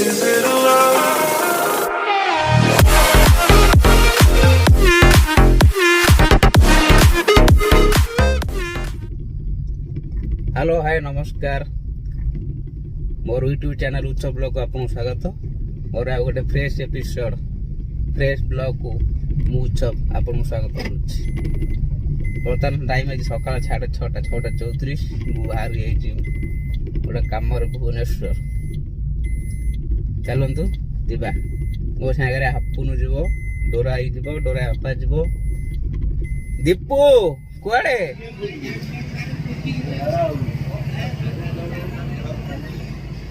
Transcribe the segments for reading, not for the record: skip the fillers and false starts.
Is it a lie? Hello hi नमस्कार मोर YouTube channel उत्सव blog को आपको स्वागत और आ गोटे फ्रेश एपिसोड फ्रेश ब्लॉग को मु उत्सव आपको स्वागत करुच्ची। बर्तमान टाइम आज सकाल 6:34 मु बाहर गोटे कम भुवनेश्वर चलतु जा मो सागर हापुन जीव डोरा डोरा बापा जीव दीपू कुआड़े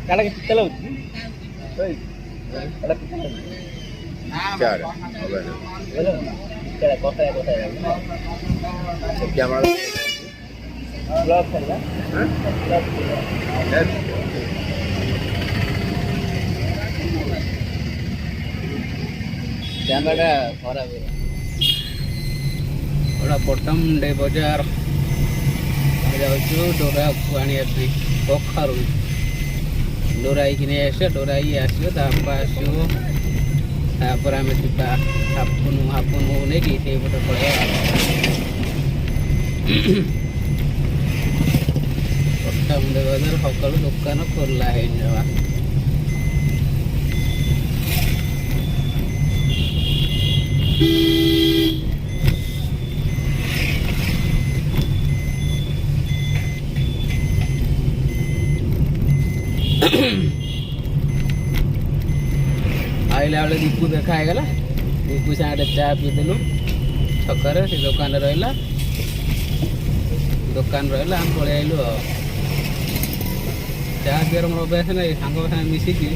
काला के चलो क्या बोलो चला कोता क्या मार ब्लॉग चला हां कैमरा खराब है ओड़ा पटम डे बाजार जाऊँ डोरा को आने कखारू डोराई कि नहीं आस डोराई आसो दापा आसो तापर आम जा हापुन नहीं कि पटे पड़े पट्टा मुंडे बाजार सका दुकान खोला है आइला बेले दीपू देखा गला दीपू साथ चा पीदेलु छकर से दुकान रहा आम पलि आइलु चा पियर मोर अभ्यास ना सांग साथ मिसिकी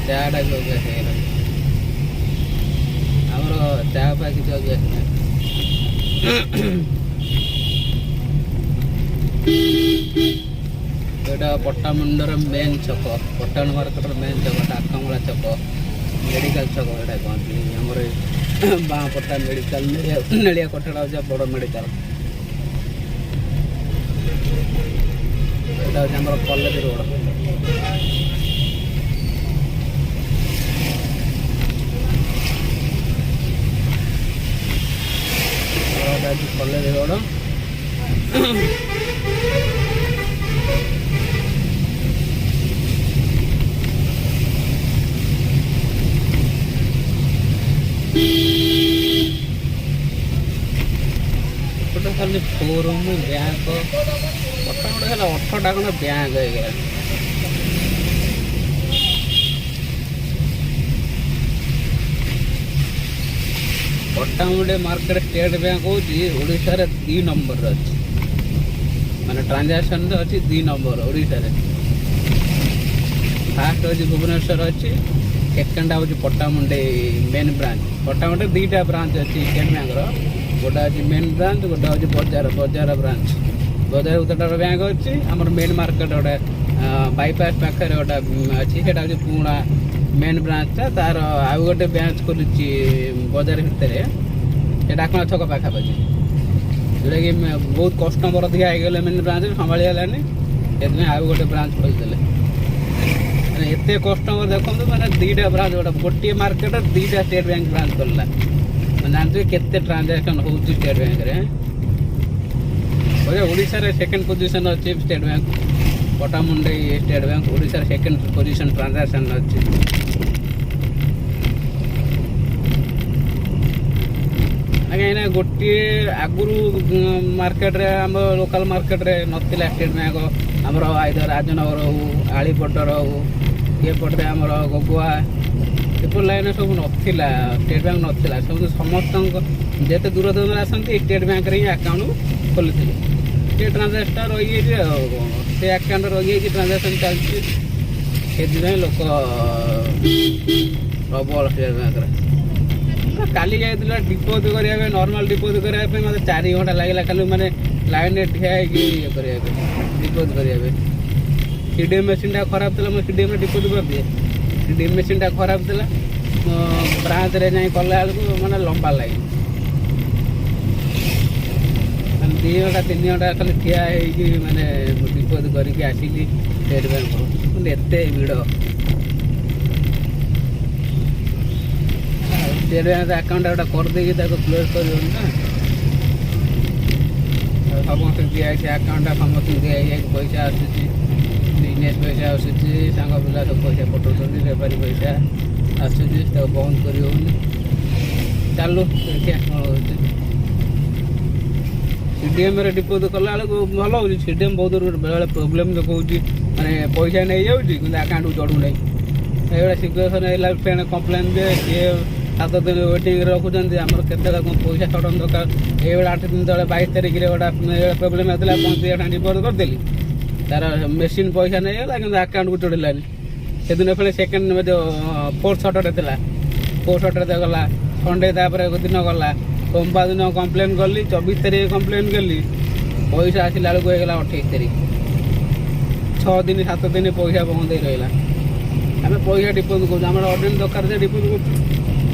चाटा भी अभ्यास है आमर चा पा किसी अभ्यास ना एटा पट्टामुंडर मेन छक पट्टाण मार्केट मेन छक टाकमला छक मेडिकल छक एटा कहते आमर बाँ पट्टा मेडिकल नेड़िया कोठाड़ा हो बड़ मेडिकल एटा हूँ आमर कॉलेज रोड कॉलेज रोड खाली शोरूम बैंक मोटामोटी खाली 18टा खंड बैंक है पट्टामुंडे मार्केट स्टेट बैंक हूँ ओडिशा रे 2 नंबर अच्छी माने ट्रांजैक्शन अच्छी 2 नंबर ओडिशा रे फास्ट अच्छी भुवनेश्वर अच्छी सेकेंड हूँ पट्टामुंडे मेन ब्रांच पट्टामुंडे 2टा ब्रांच अच्छी स्टेट बैंक गोटा अच्छी मेन ब्रांच गोटा हूँ बजार ब्रांच बजार उतटार बैंक अच्छी आमर मेन मार्केट गोटे बाईपास पाखे गोटा अच्छी से पुणा मेन ब्रांचटा तार आउ गोटे ब्रांच खोली बजार भितर डाकणा छक पाखापाखि जोटा कि बहुत कस्टमर अधिक आईगले मेन ब्रांच संभाली गलानी से आउ गोटे ब्रांच खोलीदे एत कस्टमर देखो मैंने 2टा ब्रांच गोटे मार्केट 2टा स्टेट बैंक ब्रांच खोलला जानते केते ट्रांजैक्शन हो स्टेट बैंक रे ओडिशा रे सेकंड पोजीशन अच्छी state bank Pattamundai state bank Odisha रे सेकंड पोजीशन ट्रांजैक्शन अच्छी कहीं गोटे आगुरी मार्केट रे आम लोकल मार्केट रे नथिला स्टेट बैंक आमर आइदर राजनगर हो आलीपटर हो ये पटे आमर गगुआ एपट लाइन सब नाला स्टेट बैंक नाला सब समस्त जिते दूर दूर आसती स्टेट बैंक रे आकाउंट खोली से ट्रांजाक्शन रही से आकाउंट रही ट्रांजाक्शन चलती लोक प्रबल स्टेट बैंक काली जाइला डिपोजिट करने नॉर्मल डिपोजिट करने मतलब 4 घंटा लगे खाली मैंने लाइन ठिया डिपोजिट करने सीडीएम मेसीन खराब था मैं सीडीएम डिपोजिट कर दिए सीडीएम मेसीन खराब था ब्रांच रे जाई कला मैंने लंबा लाइन 2 घंटा 3 घंटा खाली ठिया मैंने डिपोजिट करके आसिली स्टेट बैंक एत भिड़ स्टेट बैंक आकाउंट गोटे करदेकी क्लोज कर समस्त दिखाई आकाउंट समस्त दिखाई पैसा आसूसी बिजनेस पैसा आसूसी सांग पिला सब पैसा पठाऊँ बेपारी पैसा आसूसी बंद कर चालू देखिए कौन हो सीडीएम डिपोजिट कला भल हो सीडीएम बहुत बेले प्रोब्लेम देखा माने पैसा नहीं जाऊँगी कि आकाउंट चढ़ू ना ये सिचुएसन है फेण कम्प्लेन जे सी 7 दिन वेटिंग रखुच्च आमर के पैसा सडन दरकार ये 8 दिन तले 22 तारिख गोटा प्रोब्लेम होता 50,000 डिपोजिट करदेली तार मेसीन पैसा नहीं गला कि आकाउंट को चढ़ानी से दिन पे सेकेंड जो 4th सटरडे था 4th सटरडे गला संडे दिन गला सोमवार दिन कम्प्लेन कली 24 तारिख कम्प्लेन कली पैसा आसला बेलू होगा 28 तारिख 6 दिन 7 दिन पैसा बंद रहा आम पैसा डिपोजिट कर अर्जेंट दरकार से डिपोजिट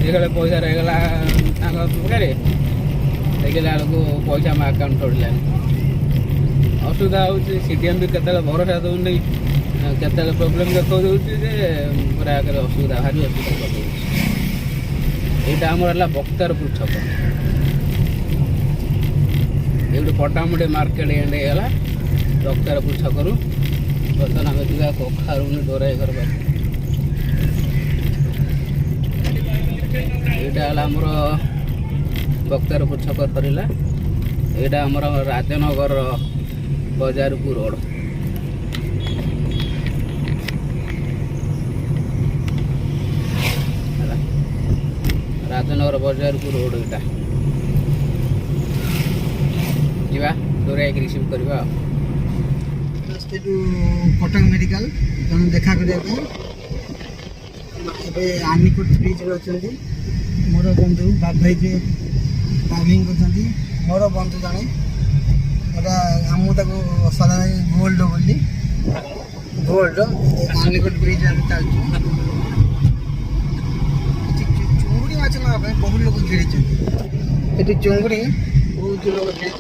कर पैसा रहीगला पाखे देखला बेलू पैसा आम आकाउंट चढ़ानी असुविधा हो सीडीएम भी केत भरोसा दूनी केत प्रोब्लेम देखा पूरा असुविधा भारी असुविधा कर यहाँ आमर है बक्तारपुर छक ये पटामुड़ी मार्केट एंड होगा बक्तारपुर छकु बर्तमान आम जा कखारू डोराई घर पास यहाँ आमर बक्तारपुर छक सरला यहाँ आमर राजनगर बजारपुर रोड राजनगर बजारपुर रोड यहाँ जा डोर रिसीव करवा कटक मेडिकल जन देखा करने आनिकोट ब्रिज अच्छा मोर बंधु बाप भाई जे बाविंग कर मोर बंधु जड़े सदा गोल्ड बोली गोल्ड आनिकोट ब्रिज चलती चुंगुड़ी माछ नापे बहुत लोग घेड़ी ये चुंगुड़ी बहुत लोग घेड़ी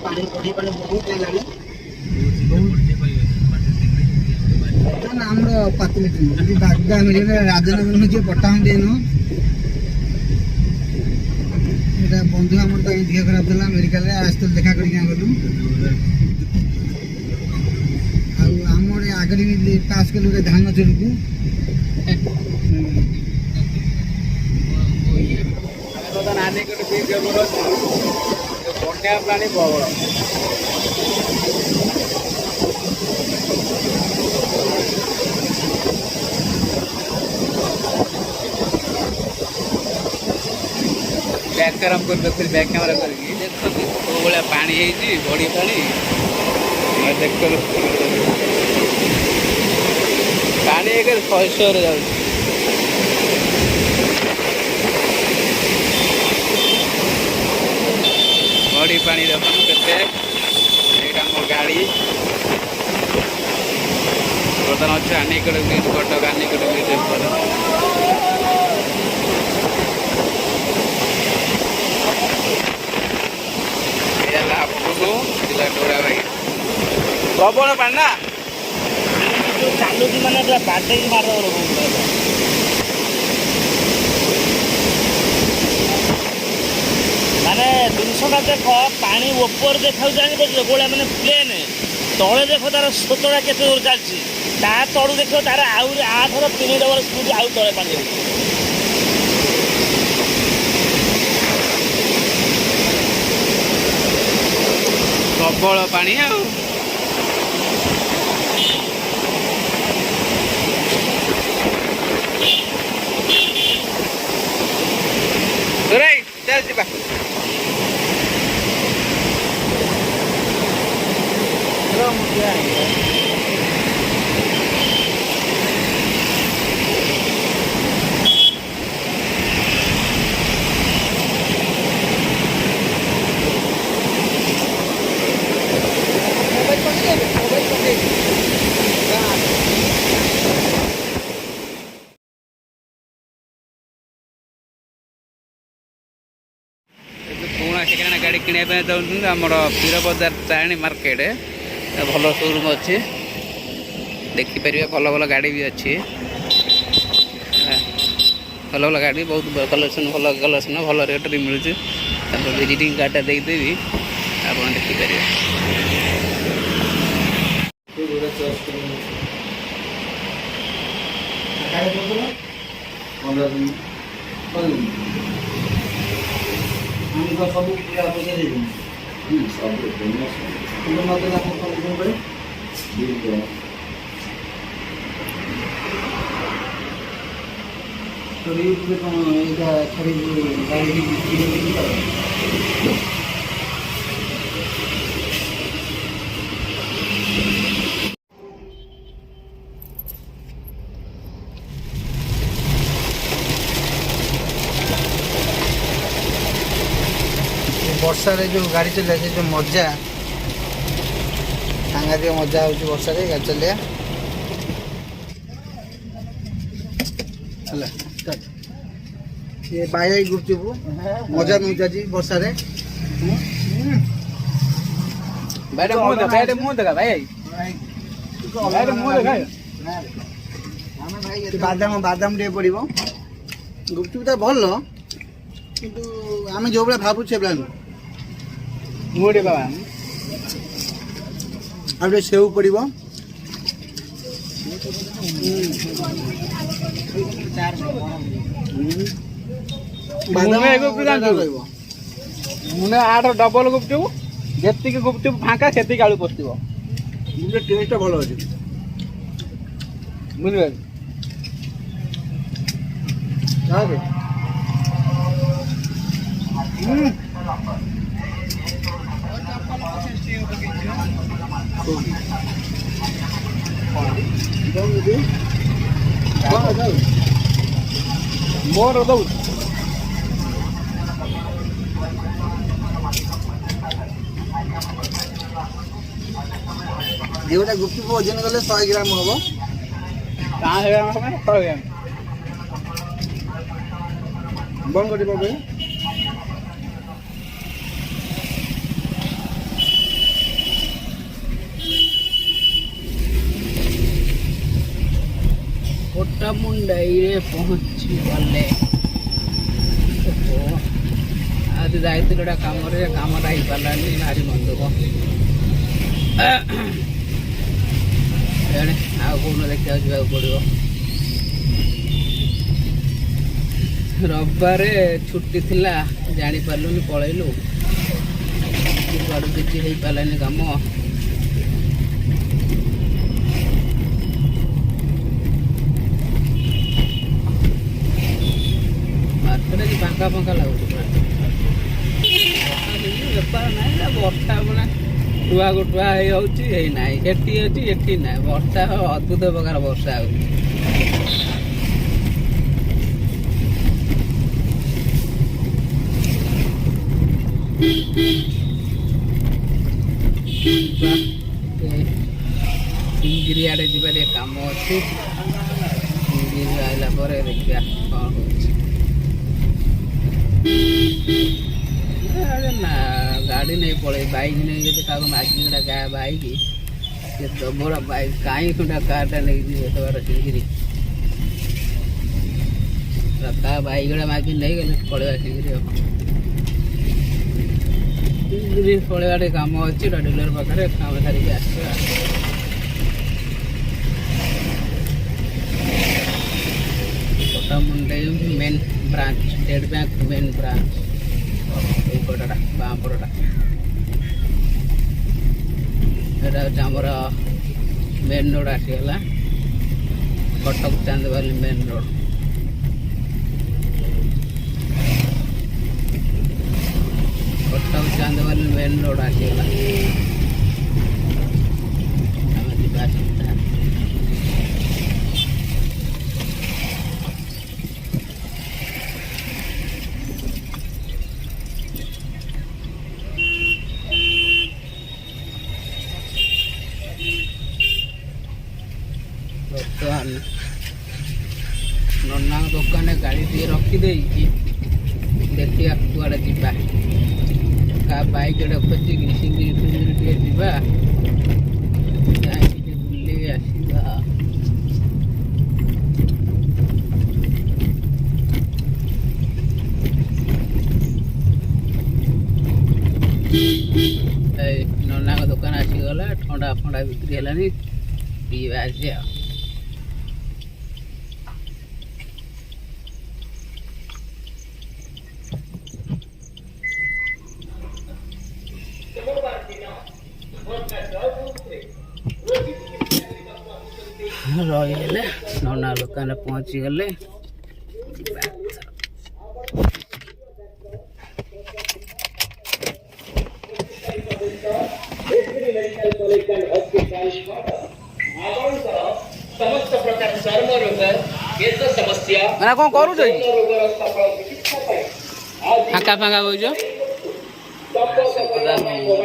पानी बढ़ी पानी बहुत है आम पातली बागदा मिले राजनगर हूँ पट्टामुंडी नु बंधु आम देह खराब था मेडिकल आसते देखा कर गलु आम आगे भी पास कलु धान चुड़ को बंटा प्राणी प्रबल बैक कैमरा कर बैक कैमरा करके देखो भाया पानी बड़ी पानी देख पानी एक 100 जाऊँ बड़ी पानी देखो के मोर गाड़ी बर्तमान अच्छे आनिकोट ब्रिज कटक आनिकोट ब्रिज डोरा भाई प्रबल पानी ना चालू मैंने बाटे मार माने जिनसा देख पानी ऊपर देखा जानी गोला मैंने प्लेन तले देख तार स्रोतटा के दूर चलती तलू देख तार आठर 3 डबल स्पीड आउ तले पानी प्रबल पानी चल जा पुणा सेकेंड गाड़ी किणा चाहूँ आमर पीर बजार तारिणी मार्केट भल शोरूम अच्छे देखिपर भल भल गाड़ी भी अच्छी ଭଲ ଭଲ ଗାଡ଼ି ବହୁତ କଲେକ୍ସନ୍ ଭଲ କଲେକ୍ସନ୍ ଭଲ ରେଟ୍ରେ ମିଳୁଛି। ତାଙ୍କ ଭିଜିଟିଂ କାର୍ଡ଼ଟା ଦେଇଦେବି ଆପଣ ଦେଖିପାରିବେ। ବର୍ଷାରେ ଯେଉଁ ଗାଡ଼ି ଚଲେଇବା ସେ ଯେଉଁ ମଜା ସାଂଘାତିକ ମଜା ହେଉଛି ବର୍ଷାରେ ଗାଡ଼ି ଚଲେଇବା ହେଲା। ये बाई गुपचुप मजा मिलता जी वर्षा रे भाई मुँह देखा भाई बादाम बादाम टे पड़ो गुपचुप तो भल किंतु आम जो भाई भावुँ से मुँह बाबा आउ सेव पड़ो मुने 8 डबल गुपचुप जी गुपचुप फाँका से आलू पशु टेस्ट भल अच्छे बुझे मोर दौ गोटे गुपचुप ओजन गले 100 ग्राम हम 100 ग्राम बंद कर कोटामुंडाई रे पहुँची गले आज जाइए गोटे कम कमटा हो पारानी भारी मन दुख कौन देखा जावाक पड़ो रविवार छुट्टी थिला जानी पार्लुनि पलैलु किसी हो पारानी कम पंखा पंखा लगुच बेपार ना वर्षा मैंने टुआ को टुआ ना एटी अच्छी एटी ना वर्षा अद्भुत प्रकार वर्षा हो सिंगिरी आड़े जा कम अच्छी आइला देखिया कौन हो ना गाड़ी नहीं पड़े बाइक नहीं जो क्या मागिटा क्या बाइक दबर बाइक कहीं खुंडा कारटा नहीं बार सिंगिरी क्या बाइक मागिक नहीं गले पड़ेगा सिंगिरी पड़ेगा कम अच्छी डिलर पाखे कम सारिक आसवा कोटामुंडाई main branch state bank main branch पटा बामपटा आमर मेन रोड आसीगला Cuttack Chandbali main road Cuttack Chandbali main road आसीगला नन्ना दुकान गाड़ी टे रखीदे देखिए कुआड़े जा क्या बाइक खोजिक सिंगिरी फिंगिरी टे जा बुले आसवा थंडा बिक्री है पीवा आज रही नना दुकान पहुँची गले समस्त प्रकार चर्म रोग केश समस्या मैंने कौन करू फाँका फाँका बोच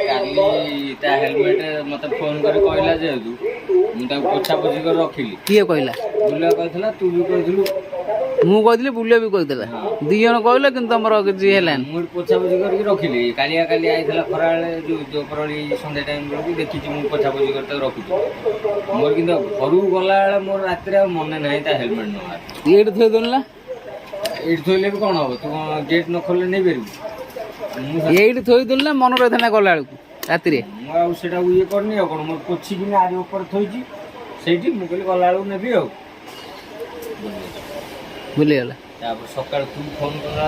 काली ता हेलमेट मत फोन कर कहला जेहेतु मुझे पोछा पोछी कर रखिली किए कहला बुला कहला तू भी कहलु मु कहली बुले भी कहला दी जन कहले कि तुमर किसी है मुझे पोछा पोछी करके रखिली कालिया काली आईला खराळे जो दोपरली संध्या टाइम बेलू देखी मु पोछा पोछी करते रखी मोर कि घर गला मोर रात मन ना हेलमेट नवार ये थोई देला ये थोइले भी कौन हम तू गेट न खोले नहीं पारू ये थोई देला मन रही था गला राति मुझे ये करनी आ कौन मोर पोछी कि आरी ऊपर थोची से मुझे गला नेबी आ भूलीगला सकाल तू फोन कला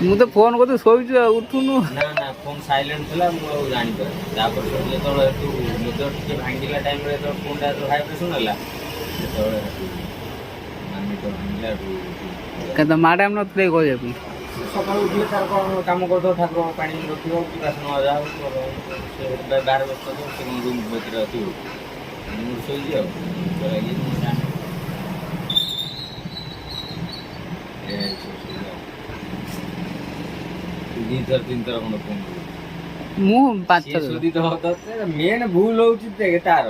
मु तो फोन करते शोचु उठुनु ना ना फोन साइलेंट थी मुझे जानी पारे जो तू निद टे भांगा टाइम फोन भाइब्रेसन है क्या मैडम नथिले कहबी सकाल उठे तार कौन कम कर ठाकुर पानी रखियो बासन मजा बाहर बस रूम भर अच्छी शोची दी थर तीन थर खंड फोन मु पाँच सुधी तो मेन भूल हो तार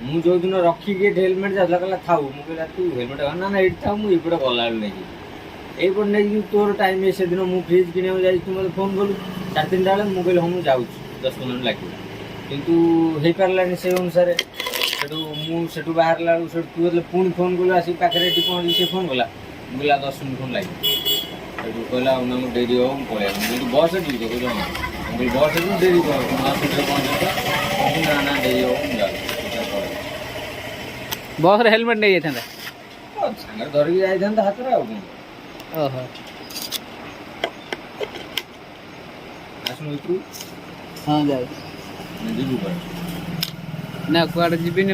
मु जो दिन रखिक हेलमेट जाता कहला थाऊ मुझे तू हेलमेट ना ना ये था मुझे गला नहीं यहीपट नहीं तोर टाइम से दिन मुझे फ्रिज किने मत फोन कलु 4-3 बेले मुझे हाँ मुझे 10 मिनट लगे कितु हो पारानी से अनुसार से बाहर ला तू जो पुणी फोन कलु आसिक पाखे पहुँची से फोन कला मुझे 10 मिनट फोन लगे कहला मुझे डेरी हो पलि बस ठीक है मुझे बस डेरी पहुँचे ना ना डेरी हो बस हेलमेट नहीं जाता सागर धरिकी जाता हाथ में आउ ओहो आसनु तू हाँ जाऊ जीवु ना कुआड़े जीविनी